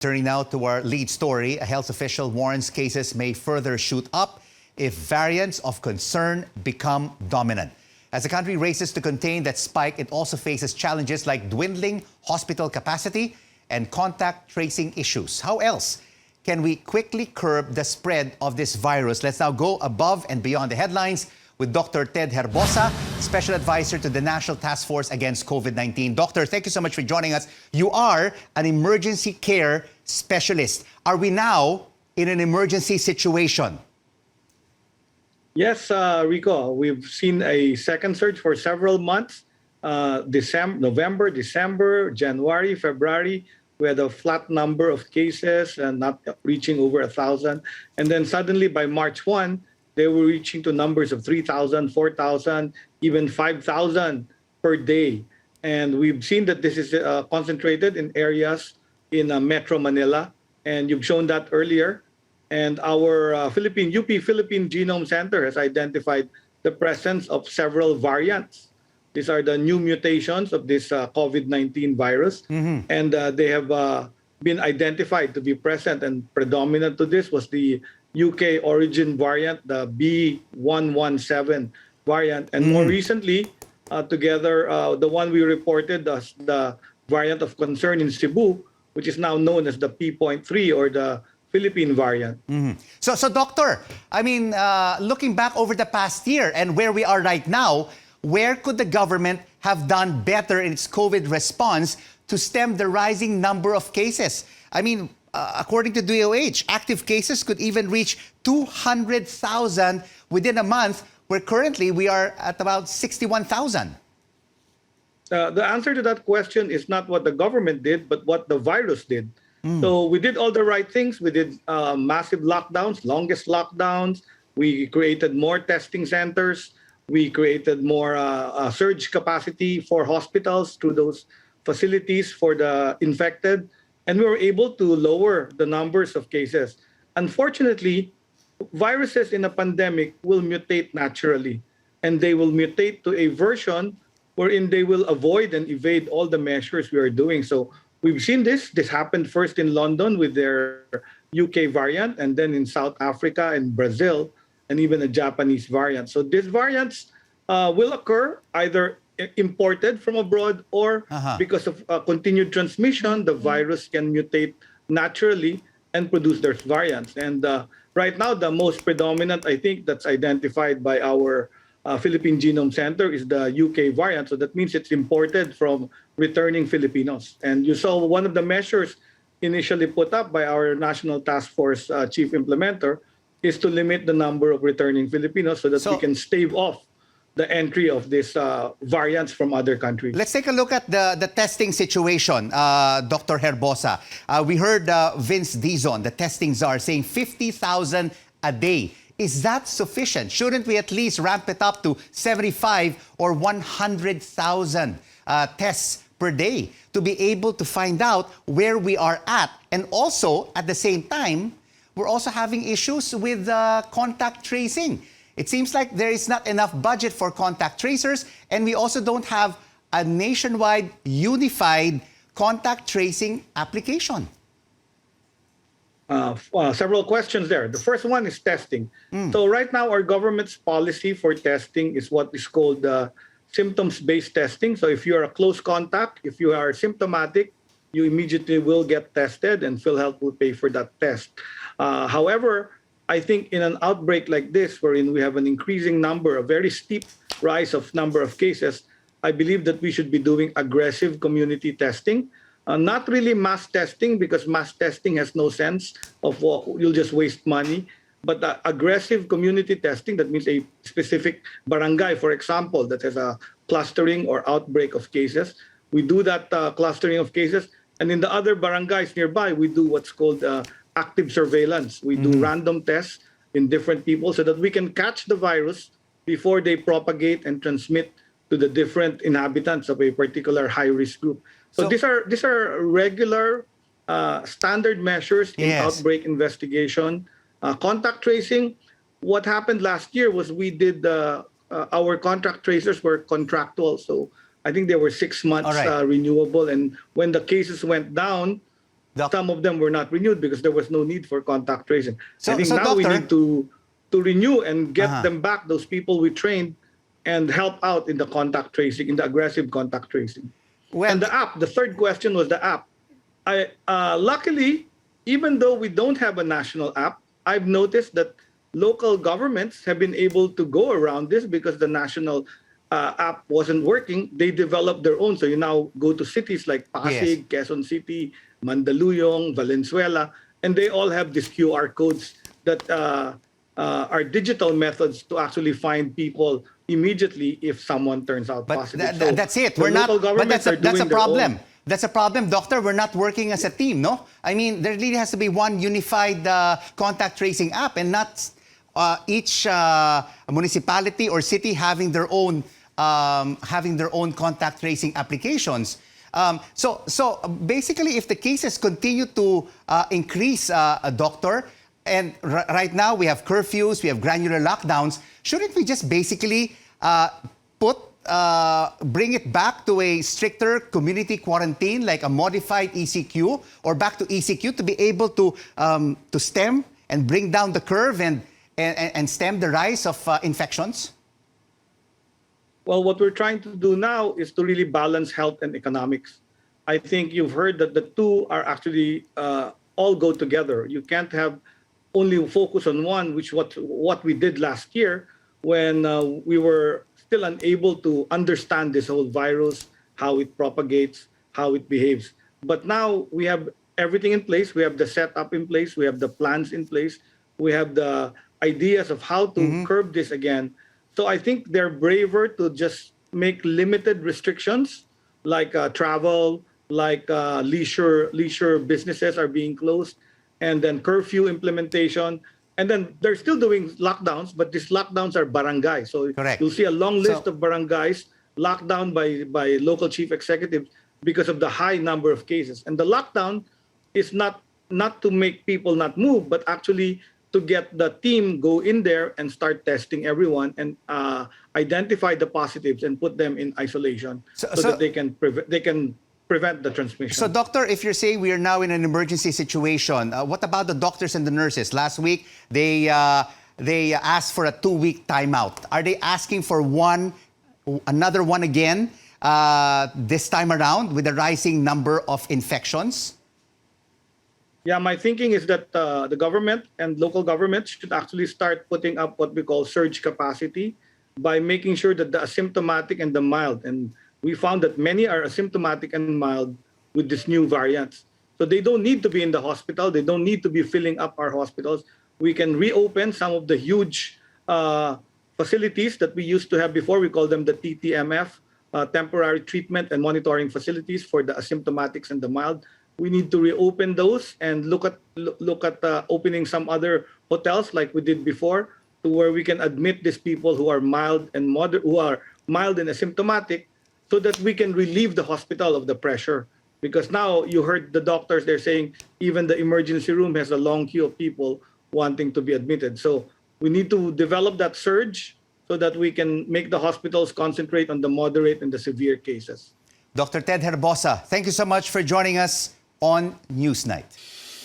Turning now to our lead story, a health official warns cases may further shoot up if variants of concern become dominant. As the country races to contain that spike, it also faces challenges like dwindling hospital capacity and contact tracing issues. How else can we quickly curb the spread of this virus? Let's now go above and beyond the headlines with Doctor Ted Herbosa, Special Advisor to the National Task Force Against COVID-19. Doctor, thank you so much for joining us. You are an emergency care specialist. Are we now in an emergency situation? Yes, Rico, we've seen a second surge for several months. November, December, January, February, we had a flat number of cases and not reaching over 1,000. And then suddenly by March 1, they were reaching to numbers of 3,000, 4,000, even 5,000 per day. And we've seen that this is concentrated in areas in Metro Manila. And you've shown that earlier. And our UP Philippine Genome Center has identified the presence of several variants. These are the new mutations of this COVID-19 virus. And they have been identified to be present, and predominant to this was the UK origin variant, the B117 variant. And more recently, together, the one we reported as the variant of concern in Cebu, which is now known as the P.3 or the Philippine variant. So, Doctor, I mean, looking back over the past year and where we are right now, where could the government have done better in its COVID response to stem the rising number of cases? I mean, according to DOH, active cases could even reach 200,000 within a month, where currently we are at about 61,000. The answer to that question is not what the government did, but what the virus did. So we did all the right things. We did massive lockdowns, longest lockdowns. We created more testing centers. We created more surge capacity for hospitals through those facilities for the infected. And we were able to lower the numbers of cases. Unfortunately, viruses in a pandemic will mutate naturally. And they will mutate to a version wherein they will avoid and evade all the measures we are doing. So we've seen this. This happened first in London with their UK variant, and then in South Africa and Brazil, and even a Japanese variant. So these variants will occur either imported from abroad or because of continued transmission, the virus can mutate naturally and produce their variants. And right now, the most predominant, I think, that's identified by our Philippine Genome Center is the UK variant. So that means it's imported from returning Filipinos. And you saw one of the measures initially put up by our National Task Force Chief Implementer is to limit the number of returning Filipinos so that we can stave off the entry of these variants from other countries. Let's take a look at the testing situation, Dr. Herbosa. We heard Vince Dizon, the testing czar, saying 50,000 a day. Is that sufficient? Shouldn't we at least ramp it up to 75 or 100,000 tests per day to be able to find out where we are at? And also, at the same time, we're also having issues with contact tracing. It seems like there is not enough budget for contact tracers, and we also don't have a nationwide unified contact tracing application. Several questions there. The first one is testing. So right now, our government's policy for testing is what is called symptoms-based testing. So if you are a close contact, if you are symptomatic, you immediately will get tested, and PhilHealth will pay for that test. However, I think in an outbreak like this, wherein we have an increasing number, a very steep rise of number of cases, I believe that we should be doing aggressive community testing. Not really mass testing, because mass testing has no sense of you'll just waste money. But aggressive community testing, that means a specific barangay, for example, that has a clustering or outbreak of cases. We do that clustering of cases. And in the other barangays nearby, we do what's called active surveillance. We do random tests in different people so that we can catch the virus before they propagate and transmit to the different inhabitants of a particular high-risk group. So these are regular standard measures in outbreak investigation. Contact tracing, what happened last year was we did our contact tracers were contractual. So I think they were 6 months renewable. And when the cases went down, Doc- Some of them were not renewed because there was no need for contact tracing. So- I think so, now we Doctor- need to renew and get Uh-huh. them back, those people we trained, and help out in the contact tracing, in the aggressive contact tracing. Well, And the app, the third question was the app. Luckily, even though we don't have a national app, I've noticed that local governments have been able to go around this because the national app wasn't working. They developed their own. So you now go to cities like Pasig, Quezon City, Mandaluyong, Valenzuela, and they all have these QR codes that are digital methods to actually find people immediately if someone turns out but positive. So that's it. the We're not. local But governments are that's a doing their problem. own. That's a problem, Doctor. We're not working as a team, no? I mean, there really has to be one unified contact tracing app, and not each municipality or city having their own contact tracing applications. So basically, if the cases continue to increase, Doctor, and right now we have curfews, we have granular lockdowns, shouldn't we just basically bring it back to a stricter community quarantine, like a modified ECQ, or back to ECQ to be able to stem and bring down the curve and stem the rise of infections? Well, what we're trying to do now is to really balance health and economics. I think you've heard that the two are actually all go together. You can't have only focus on one, which what we did last year when we were still unable to understand this whole virus, how it propagates, how it behaves. But now we have everything in place. We have the setup in place. We have the plans in place. We have the ideas of how to curb this again. So I think they're braver to just make limited restrictions, like travel, like leisure businesses are being closed, and then curfew implementation. And then they're still doing lockdowns, but these lockdowns are barangay. So Correct. you'll see a long list of barangays locked down by local chief executives because of the high number of cases. And the lockdown is not to make people not move, but actually to get the team go in there and start testing everyone and identify the positives and put them in isolation so that they can prevent the transmission. So, Doctor, if you're saying we are now in an emergency situation, what about the doctors and the nurses? Last week, they asked for a 2-week timeout. Are they asking for another one again this time around with the rising number of infections? Yeah, my thinking is that the government and local governments should actually start putting up what we call surge capacity by making sure that the asymptomatic and the mild, and we found that many are asymptomatic and mild with these new variants. So they don't need to be in the hospital. They don't need to be filling up our hospitals. We can reopen some of the huge facilities that we used to have before. We call them the TTMF, temporary treatment and monitoring facilities for the asymptomatics and the mild. We need to reopen those and look at opening some other hotels like we did before, to where we can admit these people who are mild and asymptomatic, so that we can relieve the hospital of the pressure. Because now you heard the doctors, they're saying even the emergency room has a long queue of people wanting to be admitted. So we need to develop that surge so that we can make the hospitals concentrate on the moderate and the severe cases. Dr. Ted Herbosa, thank you so much for joining us on Newsnight.